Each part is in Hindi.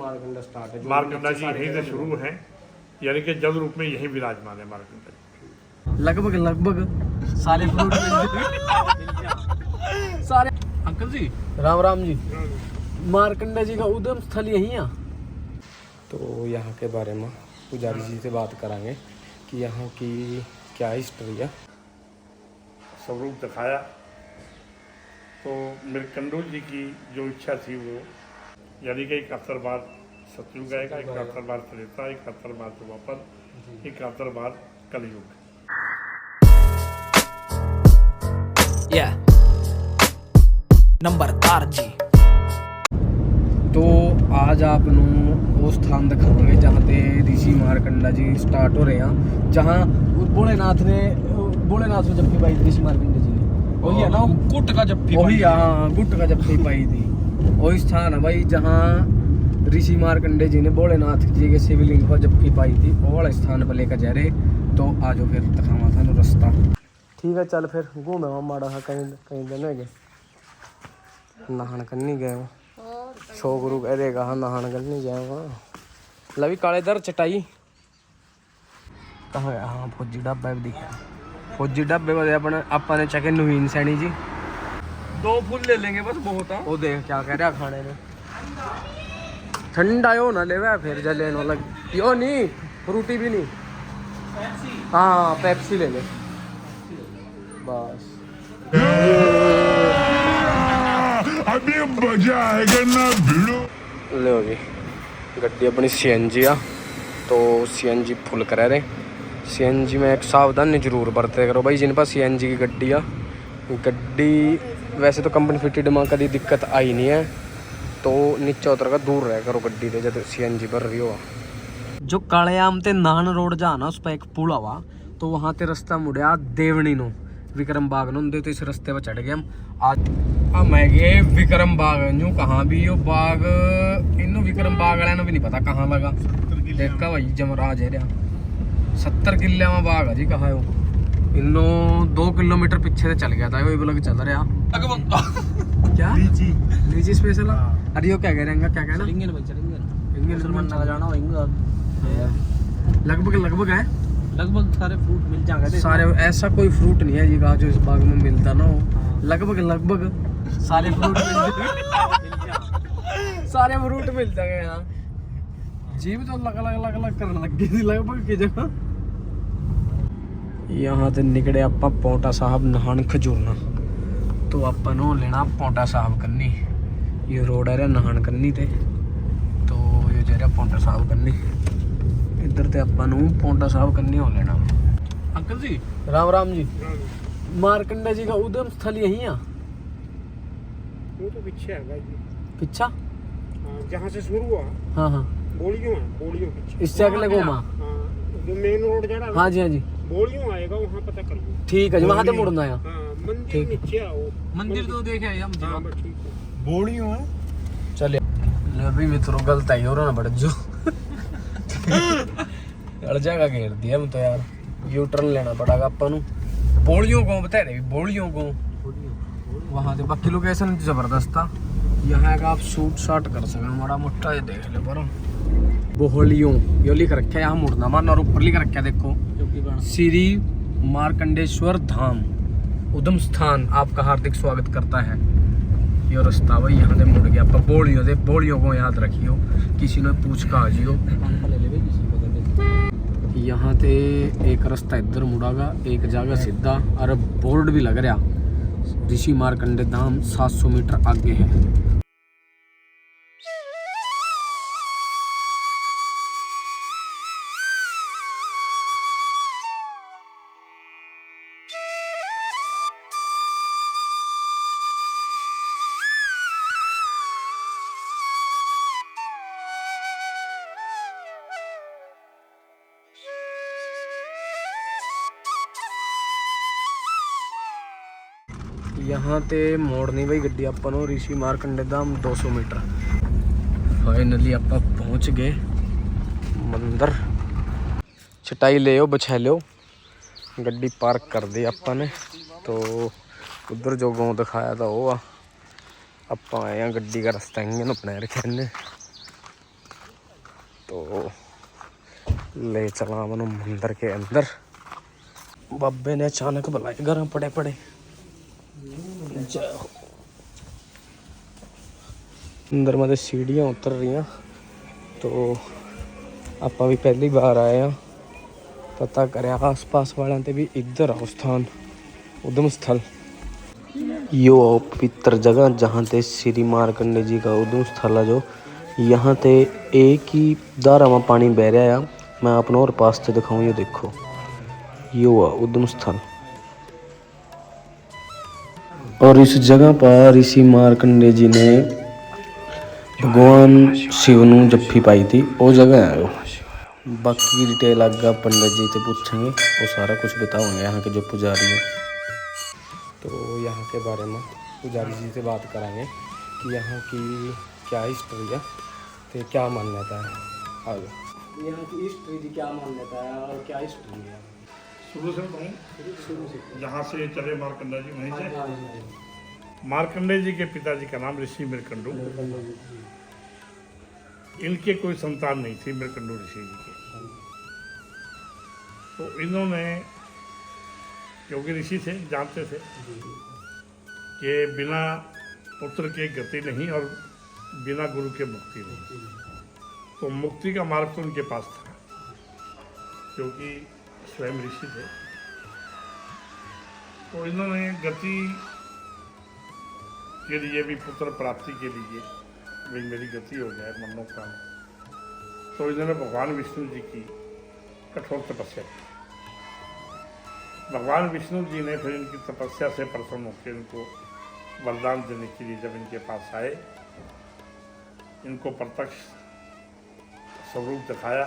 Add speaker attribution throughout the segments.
Speaker 1: मारकंडा स्टार्ट है।
Speaker 2: मारकंडा जी यहीं से शुरू है, यानी कि जल रूप में यहीं विराजमान है मारकंडा जी।
Speaker 1: लगभग सारे फ्रूट सारे।
Speaker 3: अंकल जी
Speaker 1: राम जी, मारकंडा जी का उद्गम स्थल यही है। तो यहाँ के बारे में पुजारी जी से बात करांगे कि यहाँ की क्या हिस्ट्री है।
Speaker 2: स्वरूप दिखाया तो मृकंडू जी की जो इच्छा थी वो, यानी कि 71 बार सतयुग आएगा, 71 बार त्रेता, 71 बार द्वापर, 71 बार कलयुग।
Speaker 3: नंबरदार जी।
Speaker 1: तो आज आप वो स्थान दिखाएंगे जहाँ पे ऋषि मारकंडा जी स्टार्ट हो रहे हैं, जहाँ भोलेनाथ ने जप्फी पाई थी ऋषि मारकंडा जी ने। वही है ना,
Speaker 3: गुट का जप्फी,
Speaker 1: वही, हाँ, गुट का जप्फी पाई थी। वही स्थान है भाई जहाँ ऋषि मारकंडे जी ने भोलेनाथ जी के शिवलिंग पर जप्फी पाई थी। वो वाला स्थान पर लेकर जा रहे। तो आज फिर दिखावा था रास्ता। ठीक है, चल फिर घूमे माड़ा सा कहीं दिन है नहान करनी गए हो। शो गुरु कह देगा हाँ नहान करनी जाएगा। लवी काले दर चटाई कहाँ गया? हाँ, फौजी ढाबा भी दिखा। फौजी ढाबे पर अपने चके नवीन सैनी जी 2 फूल ले लेंगे बस, बहुत है। वो देख क्या कह रहा खाने में। ठंडा हो ना ले फिर जले न लग पियो नहीं, फ्रूटी भी नहीं। हाँ, पेप्सी ले ले बस।
Speaker 4: अभी मजा आएगा ना भिड़ो।
Speaker 1: ले होगी गड्डी अपनी CNG आ। तो CNG फुल करा रहे। CNG में एक सावधानी जरूर बरते करो भाई जिन पास CNG की गड्डी आ। गड्डी वैसे तो कंपनी फिटेड में कभी दिक्कत आई नहीं है। तो नीचे उतर कर दूर रह करो गड्डी से जब CNG भर रही हो। जो कालेआम ते नाहन रोड जाना उस पर एक पुल आवा, तो वहाँ ते रास्ता मुड़िया देवनी नो विक्रम बाग नो। तो इस रास्ते पर चढ़ गए हम आज। मैं गए विक्रम बाग यूँ कहाँ भी यो बाग, इन्हों विक्रम बाग वाले भी नहीं पता कहाँ लगा। देखा भाई जमराज है 70 किले में बाग है जी। कहा है वो? इन्हों 2 किलोमीटर पीछे से चल गया था। वो लोग चल रहा क्या लीची स्पेशल। अरे यो क्या कह रहे हैं, क्या कहना लगभग है।
Speaker 3: लगभग सारे फ्रूट मिल जाएंगे।
Speaker 1: सारे ऐसा कोई फ्रूट नहीं है जी का जो इस बाग में मिलता ना हो। लगभग सारे फ्रूट सारे फ्रूट मिल जाएंगे यहाँ। जीव तो अलग अलग करने लग गई थी लगभग की जगह। यहाँ से निकले आप पौंटा साहब नहान खजूरना। तो अपन लेना पौंटा साहब करनी। ये रोड है नहान करनी थे। तो ये जरा पौंटा साहब करनी इधर ते अपन पौंटा साहब करनी हो लेना।
Speaker 3: अंकल जी
Speaker 1: राम जी, मारकंडा जी का उद्गम स्थल यही है।
Speaker 2: वो तो पीछे है भाई,
Speaker 1: पिछा
Speaker 2: जहाँ से शुरू हुआ।
Speaker 1: हाँ
Speaker 2: बोलियों पीछे
Speaker 1: इससे अगले घूमा।
Speaker 2: जो मेन रोड जा रहा है।
Speaker 1: हाँ जी
Speaker 2: बोलियों आएगा, वहाँ पता कर लो।
Speaker 1: ठीक है जी, वहाँ से मुड़ना है।
Speaker 2: मंदिर नीचे आओ।
Speaker 3: मंदिर तो देखे हम
Speaker 2: बोलियों है।
Speaker 1: चले अभी मित्रों गलत आई हो रहा ना बड़ जो अड़ जाएगा घेर दिया हम तो यार। यू टर्न लेना पड़ेगा अपन बोलियों को बता रहे बोलियों को। वहाँ से बाकी लोकेशन जबरदस्त था। यहाँ का आप शूट शाट कर सके हमारा मोटा ये देख ले पर बोहलियों यो लिख रखा है यहाँ मुड़ना मारना। और ऊपर लिख रखा है देखो श्री मार्कंडेश्वर धाम उद्गम स्थान आपका हार्दिक स्वागत करता है। यो रास्ता भाई यहाँ से मुड़ गया। आप बोलियों को याद रखियो, किसी ने पूछ का आजियो। यहाँ से एक रास्ता इधर मुड़ागा, एक जगह सीधा। और बोर्ड भी लग रहा ऋषि मार्कंडे धाम 700 मीटर आगे है। यहाँ ते मोड़नी भाई गड्डी अपन ऋषि मार्कंडे धाम 200 मीटर। फाइनली आप पहुँच गए मंदिर। चटाई ले बिछा लो, गड्डी पार्क कर दी अपन ने। तो उधर जो गाँव दिखाया था वो आप आए हैं। गड्डी का रास्ता इंजन अपने रखे ने। तो ले चला मनो मंदिर के अंदर। बाबे ने अचानक बुलाए, घर पड़े पड़े। जय हो। अंदर मतलब सीढ़ियाँ उतर रही हैं, तो ਆਪਾਂ भी पहली बार आए हैं। पता करे आस पास वालों ते भी इधर आओ स्थान उद्यम स्थल। यो पवित्र जगह जहाँ ते श्री मार्कंडे जी का उद्यम स्थल है। जो यहाँ ते एक ही धारा में पानी बह रहा है। मैं अपने और पास से दिखाऊँ, ये देखो यो उद्यम स्थल। और इस जगह पर ऋषि मार्कंडे जी ने भगवान शिव नू जप्फी पाई थी, वो जगह है। बाकी डिटेल आगे पंडित जी से पूछेंगे, वो सारा कुछ बताओगे यहाँ के जो पुजारी हैं। तो यहाँ के बारे में पुजारी जी से बात कराएंगे कि यहाँ की क्या हिस्ट्री है, तो क्या मान्यता है। आगे यहाँ की हिस्ट्री की क्या मान्यता है और क्या हिस्ट्री है।
Speaker 2: शुरू से बताऊँ, जहाँ से चले मार्कंडा जी वहीं से। मार्कंडे जी के पिताजी का नाम ऋषि मृकंडू। इनके कोई संतान नहीं थी मृकंडू ऋषि जी के। तो इन्होंने, क्योंकि ऋषि थे, जानते थे कि बिना पुत्र के गति नहीं और बिना गुरु के मुक्ति नहीं। तो मुक्ति का मार्ग तो उनके पास था, क्योंकि स्वयं ऋषि थे। तो इन्होंने गति के लिए भी, पुत्र प्राप्ति के लिए भी मेरी गति हो जाए मनोकामना, तो इन्होंने भगवान विष्णु जी की कठोर तपस्या की। भगवान विष्णु जी ने फिर इनकी तपस्या से प्रसन्न होकर इनको वरदान देने के लिए जब इनके पास आए, इनको प्रत्यक्ष स्वरूप दिखाया,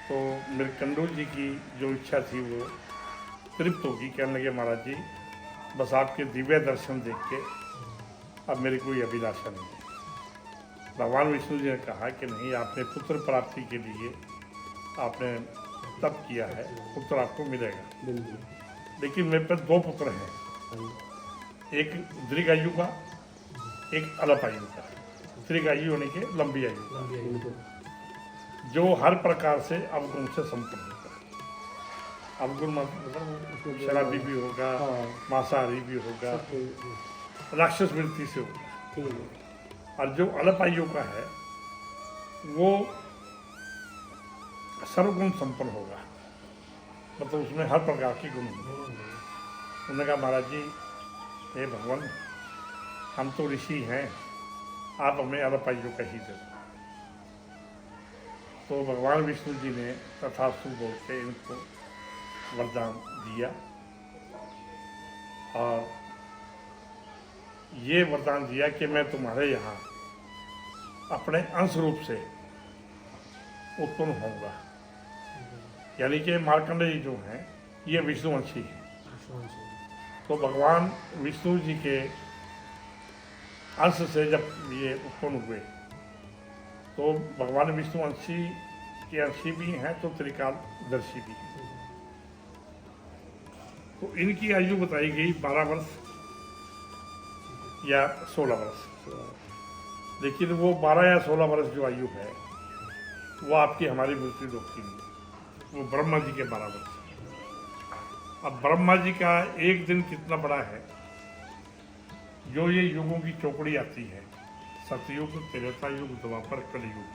Speaker 2: तो मृकंडू जी की जो इच्छा थी वो तृप्त होगी। कहने लगे, महाराज जी बस आपके दिव्य दर्शन देख के अब मेरी कोई अभिलाषा नहीं है। भगवान विष्णु जी ने कहा कि नहीं, आपने पुत्र प्राप्ति के लिए आपने तप किया है, पुत्र आपको मिलेगा। लेकिन मेरे पास दो पुत्र हैं, एक दीर्घायु का, एक अल्प आयु का। दीर्घायु होने के लंबी आयु का, जो हर प्रकार से अवगुण से संपन्न होगा। अवगुण मतलब शराबी भी होगा, मांसाहारी भी होगा, राक्षस वृत्ति से होगा। और जो अल्प आयु का है वो सर्वगुण संपन्न होगा, मतलब उसमें हर प्रकार के गुण होंगे। उन्होंने कहा, महाराज जी हे भगवान, हम तो ऋषि हैं, आप हमें अल्प आयु का ही दे दो। तो भगवान विष्णु जी ने तथास्तु बोल के इनको वरदान दिया, और ये वरदान दिया कि मैं तुम्हारे यहाँ अपने अंश रूप से उत्पन्न होऊंगा। यानी कि मार्कंडेय जी जो हैं ये विष्णुवंशी हैं। तो भगवान विष्णु जी के अंश से जब ये उत्पन्न हुए, तो भगवान विष्णुवंशी के अंशी भी हैं, तो त्रिकालदर्शी भी हैं। तो इनकी आयु बताई गई 12 वर्ष या 16 वर्ष। लेकिन वो 12 या 16 वर्ष जो आयु है वो आपकी हमारी मृत्यु रोकती नहीं। वो ब्रह्मा जी के 12 वर्ष। अब ब्रह्मा जी का एक दिन कितना बड़ा है, जो ये युगों की चौकड़ी आती है, सतयुग, त्रेता युग, द्वापर, कलयुग,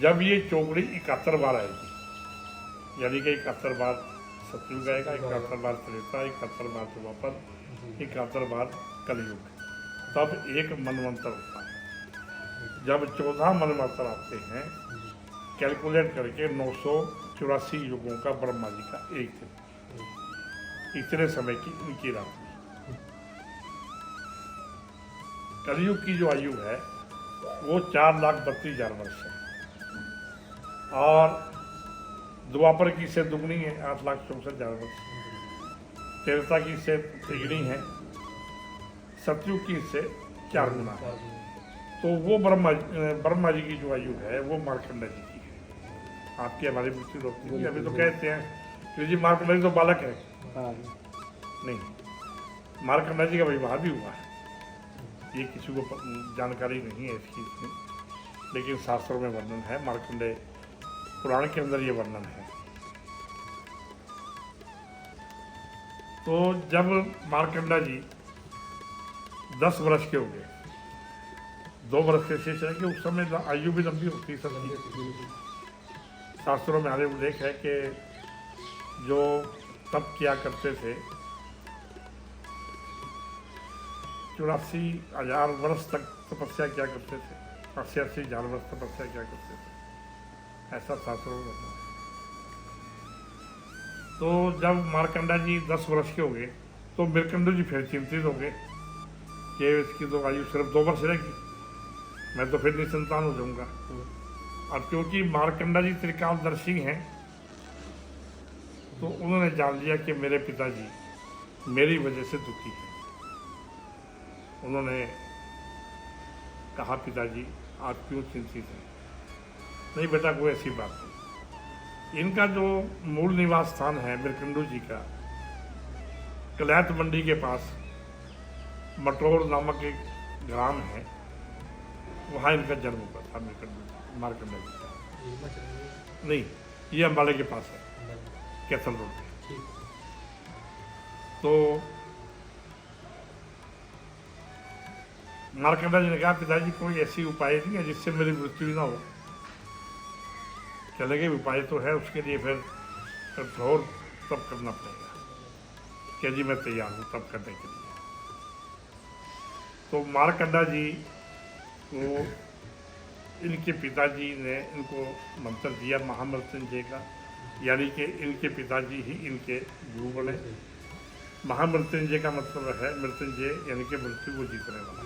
Speaker 2: जब ये चौकड़ी 71 बार आएगी, यानी कि 71 बार सतयुग आएगा, 71 बार त्रेता, 71 बार द्वापर, 71 बार कलयुग, तब एक मनवंतर होता है। जब 14 मनवंतर आते हैं, कैलकुलेट करके 984 युगों का ब्रह्मा जी का एक दिन, इतने समय की इनकी रात्रि। कलयुग की जो आयु है वो 4,32,000 वर्ष है, और द्वापर की से दुगनी है, 8,64,000 वर्ष। त्रेता की से तिगुनी है, सतयुग की से 4 गुना है। तो वो ब्रह्मा जी की जो आयु है वो मार्कंडा जी की है। आपकी हमारी मृत्यु रोकती है। अभी तो कहते हैं कि जी मार्कंडा जी तो बालक है, नहीं, मार्कंडा जी का विवाह भी हुआ है। ये किसी को जानकारी नहीं है इसकी इसमें, लेकिन शास्त्रों में वर्णन है, मार्कंडेय पुराण के अंदर ये वर्णन है। तो जब मार्कंडा जी 10 वर्ष के हो गए, 2 वर्ष के शेष रह गए, उस समय आयु भी लंबी होती सबकी। शास्त्रों में हमारे उल्लेख है कि जो तप किया करते थे 84,000 वर्ष तक तपस्या किया करते थे, 80,000 वर्ष तपस्या किया करते थे, ऐसा शास्त्रों में बताया। तो जब मार्कंडा जी 10 वर्ष के हो गए तो मृकंडू जी फिर चिंतित हो गए कि इसकी तो आयु सिर्फ 2 वर्ष रहेगी, मैं तो फिर निसंतान हो जाऊंगा। और क्योंकि मार्कंडा जी त्रिकालदर्शी हैं तो उन्होंने जान लिया कि मेरे पिताजी मेरी वजह से दुखी हैं। उन्होंने कहा, पिताजी आप क्यों चिंतित हैं? नहीं बेटा, कोई ऐसी बात नहीं। इनका जो मूल निवास स्थान है मृकंडू जी का, कलैत मंडी के पास मटोर नामक एक ग्राम है, वहाँ इनका जन्म हुआ था मार्कंडा जी का। नहीं, ये अम्बाले के पास है, कैथल रोड पे। तो मार्कंडा जी ने कहा, पिताजी कोई ऐसी उपाय नहीं है जिससे मेरी मृत्यु ना हो। चले गए, उपाय तो है, उसके लिए फिर कठोर तप करना पड़ेगा। क्या जी मैं तैयार हूँ तप करने के लिए। तो मार्कंडा जी को इनके पिताजी ने इनको मंत्र दिया महामृत्युंजय का, यानी कि इनके पिताजी ही इनके गुरु बने। महामृत्युंजय का मतलब है मृत्युंजय, यानी कि मृत्यु को जीतने वाला।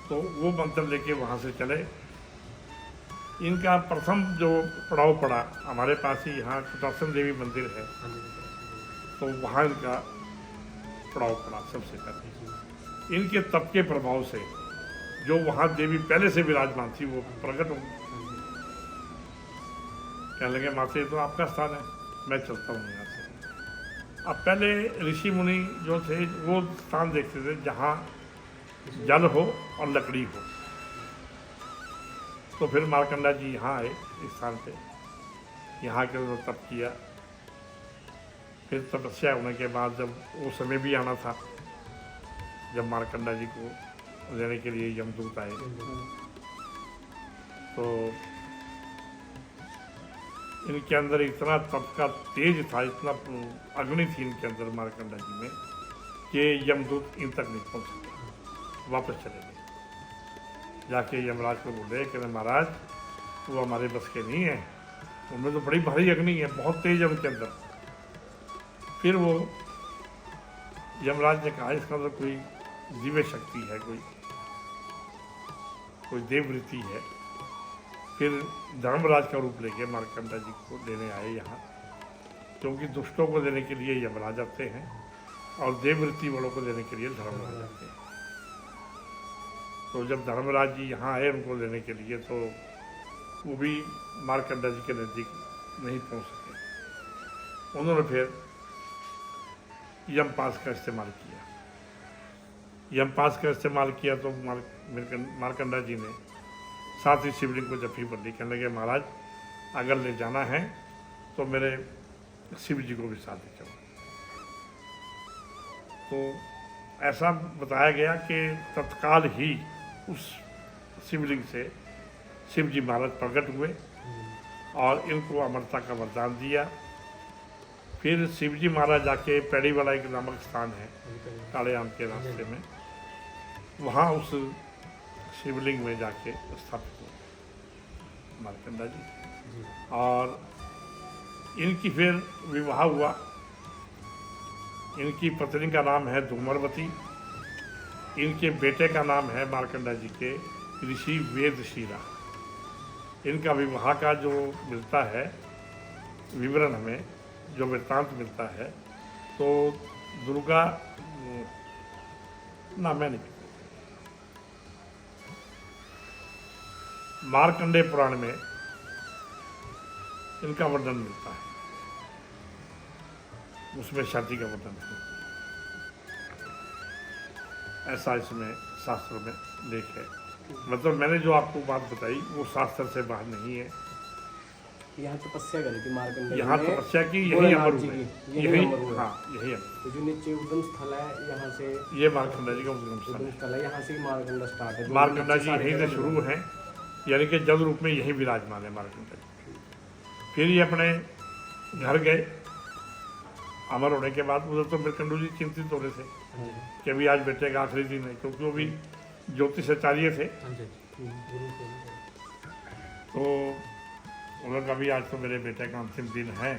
Speaker 2: तो वो मंत्र लेके वहाँ से चले। इनका प्रथम जो पड़ाव पड़ा हमारे पास ही, यहाँ कुटासन देवी मंदिर है, तो वहाँ इनका पड़ाव पड़ा सबसे पहले। इनके तप के प्रभाव से जो वहाँ देवी पहले से विराजमान थी वो प्रकट हो गई। कहने लगे, माता ये तो आपका स्थान है, मैं चलता हूँ यहाँ से। अब पहले ऋषि मुनि जो थे वो स्थान देखते थे जहाँ जल हो और लकड़ी हो। तो फिर मार्कंडा जी यहाँ आए इस स्थान पे, यहाँ के उन्होंने तप किया। फिर तपस्या होने के बाद जब वो समय भी आना था जब मार्कंडा जी को लेने के लिए यमदूत आए, तो इनके अंदर इतना तप का तेज था, इतना अग्नि थी इनके अंदर मार्कंडा जी में, कि यमदूत इन तक नहीं पहुँच सके, वापस चले गए। जाके यमराज को बोले कि महाराज वो हमारे बस के नहीं है, उनमें तो बड़ी भारी अग्नि है, बहुत तेज है उनके अंदर। फिर वो यमराज ने कहा, इसका तो कोई दिव्य शक्ति है, कोई देववृत्ति है। फिर धर्मराज का रूप लेके मार्कंडा जी को लेने आए यहाँ, क्योंकि दुष्टों को लेने के लिए यमराज आते हैं और देववृत्ति वालों को लेने के लिए धर्मराज आते हैं। तो जब धर्मराज जी यहाँ आए उनको लेने के लिए, तो वो भी मार्कंडा जी के नज़दीक नहीं पहुँच सके। उन्होंने फिर यमपास का इस्तेमाल किया। यमपास का इस्तेमाल किया तो मार्कंडा जी ने साथ ही शिवलिंग को जप्फी पर ली। कहने लगे, महाराज अगर ले जाना है तो मेरे शिव जी को भी साथ ले जाओ। तो ऐसा बताया गया कि तत्काल ही उस शिवलिंग से शिव जी महाराज प्रकट हुए और इनको अमरता का वरदान दिया। फिर शिव जी महाराज जाके पैड़ी वाला एक नामक स्थान है काले आम के रास्ते में, वहाँ उस शिवलिंग में जाके स्थापित हुए मार्कंडा जी। और इनकी फिर विवाह हुआ। इनकी पत्नी का नाम है धूमरवती, इनके बेटे का नाम है मार्कंडा जी के ऋषि वेदशिरा। इनका विवाह का जो मिलता है विवरण हमें, जो वृत्तांत मिलता है, तो दुर्गा ना मैं नहीं, मार्कंडेय पुराण में इनका वर्णन मिलता है, उसमें शादी का वर्णन है। ऐसा इसमें शास्त्रों में लेख है। मतलब मैंने जो आपको बात बताई वो शास्त्र से बाहर नहीं है।
Speaker 1: यहाँ तपस्या करी थी मार्कंडेय
Speaker 2: यहाँ
Speaker 1: ने
Speaker 2: तपस्या की यही
Speaker 1: भोलेनाथ
Speaker 2: अमर
Speaker 1: जी
Speaker 2: है,
Speaker 1: की,
Speaker 2: यही
Speaker 1: अमर हुए।
Speaker 2: हाँ यही अमर।
Speaker 1: तो जो नीचे उद्गम स्थल है यहाँ से,
Speaker 2: ये मार्कंडा जी का उद्गम स्थल
Speaker 1: उद्गम
Speaker 2: है।
Speaker 1: स्थल है, यहाँ से ही मार्कंडा स्टार्ट है। जो
Speaker 2: मार्कंडा
Speaker 1: नीचे
Speaker 2: जी
Speaker 1: सारे
Speaker 2: यहीं से
Speaker 1: जगह
Speaker 2: शुरू है, यानी कि जल रूप में यहीं विराजमान है मार्कंडा जी। फिर ये अपने घर गए, अमर होने के बाद उधर तो मृकंडू जी चिंतित हो रहे थे
Speaker 3: हाँ जी
Speaker 2: कि अभी आज बेटे का आखिरी दिन है, क्योंकि वो भी ज्योतिषाचार्य थे।
Speaker 3: हाँ जी गुरु को
Speaker 2: तो उन्होंने कहा भी आज तो मेरे बेटे का अंतिम दिन है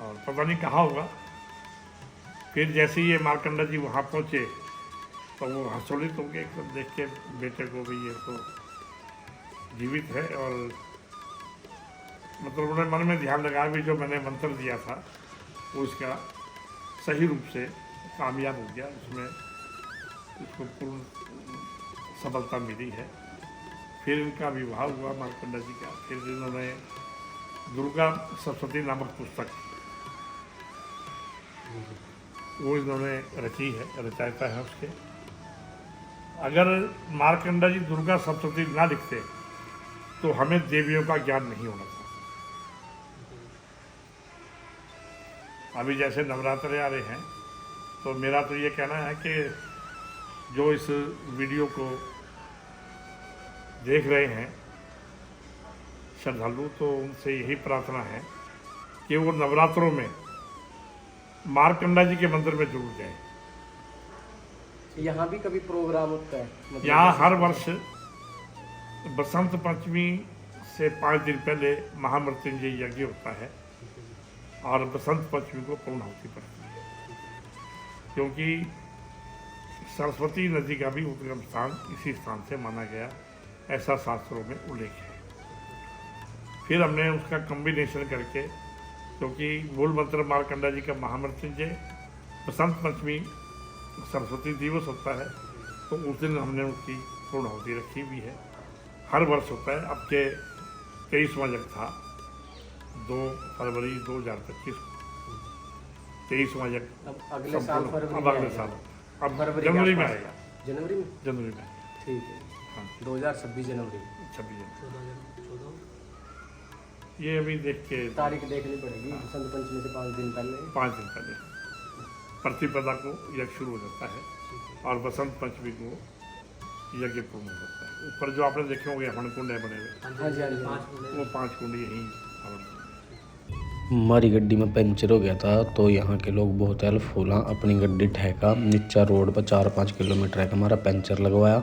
Speaker 2: और पता नहीं कहाँ होगा। फिर जैसे ही ये मार्कंडा जी वहाँ पहुँचे तो वो हर्षोल्लित हो गए एकदम देख के बेटे को भी, ये तो जीवित है। और मतलब उन्होंने मन में ध्यान लगाया भी जो मैंने मंत्र दिया था वो इसका सही रूप से कामयाब हो गया, उसमें इसको पूर्ण सफलता मिली है। फिर इनका विवाह हुआ मार्कंडा जी का। फिर इन्होंने दुर्गा सप्तशती नामक पुस्तक वो इन्होंने रची है, रचयिता है उसके। अगर मार्कंडा जी दुर्गा सप्तशती ना लिखते तो हमें देवियों का ज्ञान नहीं होना था। अभी जैसे नवरात्रे आ रहे हैं तो मेरा तो ये कहना है कि जो इस वीडियो को देख रहे हैं श्रद्धालु, तो उनसे यही प्रार्थना है कि वो नवरात्रों में मार्कंडा जी के मंदिर में जरूर जाएं।
Speaker 1: यहाँ भी कभी प्रोग्राम होता है? मतलब
Speaker 2: यहाँ हर वर्ष बसंत पंचमी से 5 दिन पहले महामृत्युंजय यज्ञ होता है और बसंत पंचमी को पूर्णाहुति पड़ती है, क्योंकि सरस्वती नदी का भी उद्गम स्थान इसी स्थान से माना गया, ऐसा शास्त्रों में उल्लेख है। फिर हमने उसका कॉम्बिनेशन करके, क्योंकि मूल मंत्र मार्कंडा जी का महामृत्युंजय, बसंत पंचमी सरस्वती दिवस होता है, तो उस दिन हमने उसकी पूर्णाहुति रखी हुई है। हर वर्ष होता है। अब के 23वां यज्ञ था 2 फरवरी 2025 को 23वां यज्ञ।
Speaker 1: अब अगले साल फरवरी
Speaker 2: अब
Speaker 1: में
Speaker 2: अगले
Speaker 1: आएगा।
Speaker 2: साल अब
Speaker 1: फरवरी के
Speaker 2: जनवरी में
Speaker 1: आसपास।
Speaker 2: आएगा,
Speaker 1: जनवरी में?
Speaker 2: जनवरी में।
Speaker 1: ठीक है,
Speaker 2: हाँ
Speaker 1: 2026 जनवरी।
Speaker 2: 26 जनवरी।
Speaker 3: 14
Speaker 2: ये अभी देख के
Speaker 1: तारीख देखनी पड़ेगी, बसंत पंचमी से 5 दिन पहले।
Speaker 2: 5 दिन पहले प्रतिपदा को यज्ञ शुरू हो जाता है और बसंत पंचमी को यज्ञ पूर्ण हो जाता है। ऊपर जो आपने देखे होंगे हवनकुंड है बने हुए,
Speaker 1: हाँ जी हाँ जी।
Speaker 2: वो 5 कुंड यहीं हवन।
Speaker 5: हमारी गड्डी में पंचर हो गया था तो यहाँ के लोग बहुत हेल्पफुल हैं। अपनी गड्डी ठहका नीचा रोड पर 4-5 किलोमीटर है हमारा पंचर लगवाया।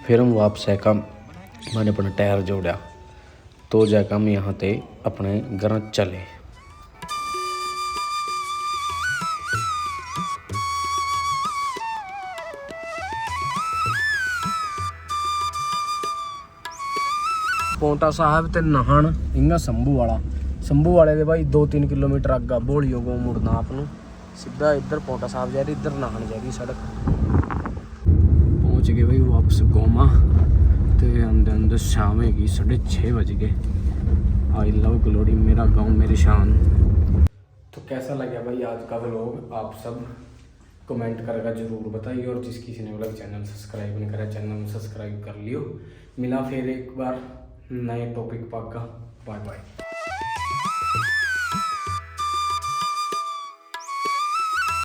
Speaker 5: फिर हम वापस है का मैंने अपना टायर जोड़ा तो जाकर हम यहाँ ते अपने घर चले।
Speaker 1: पौंटा साहब ते नहान इंगा संभू वाले दे भाई 2-3 किलोमीटर अग्गा बोलियो को मुड़ना आपनू सीधा इधर पौंटा साहब जा रही, इधर नहान जा रही सड़क। पहुंच गए भाई वापस गोमा ते अंदर शाम हैगी 6:30 बज गए। आई लव ग्लोरी, मेरा गांव मेरी शान। तो कैसा लगा भाई आज का व्लॉग, आप सब कमेंट करके जरूर बताइए। और जिस किसी ने बोला चैनल सब्सक्राइब नहीं करा, चैनल सब्सक्राइब कर लियो। मिला फिर एक बार नए टॉपिक पाका। Bye bye.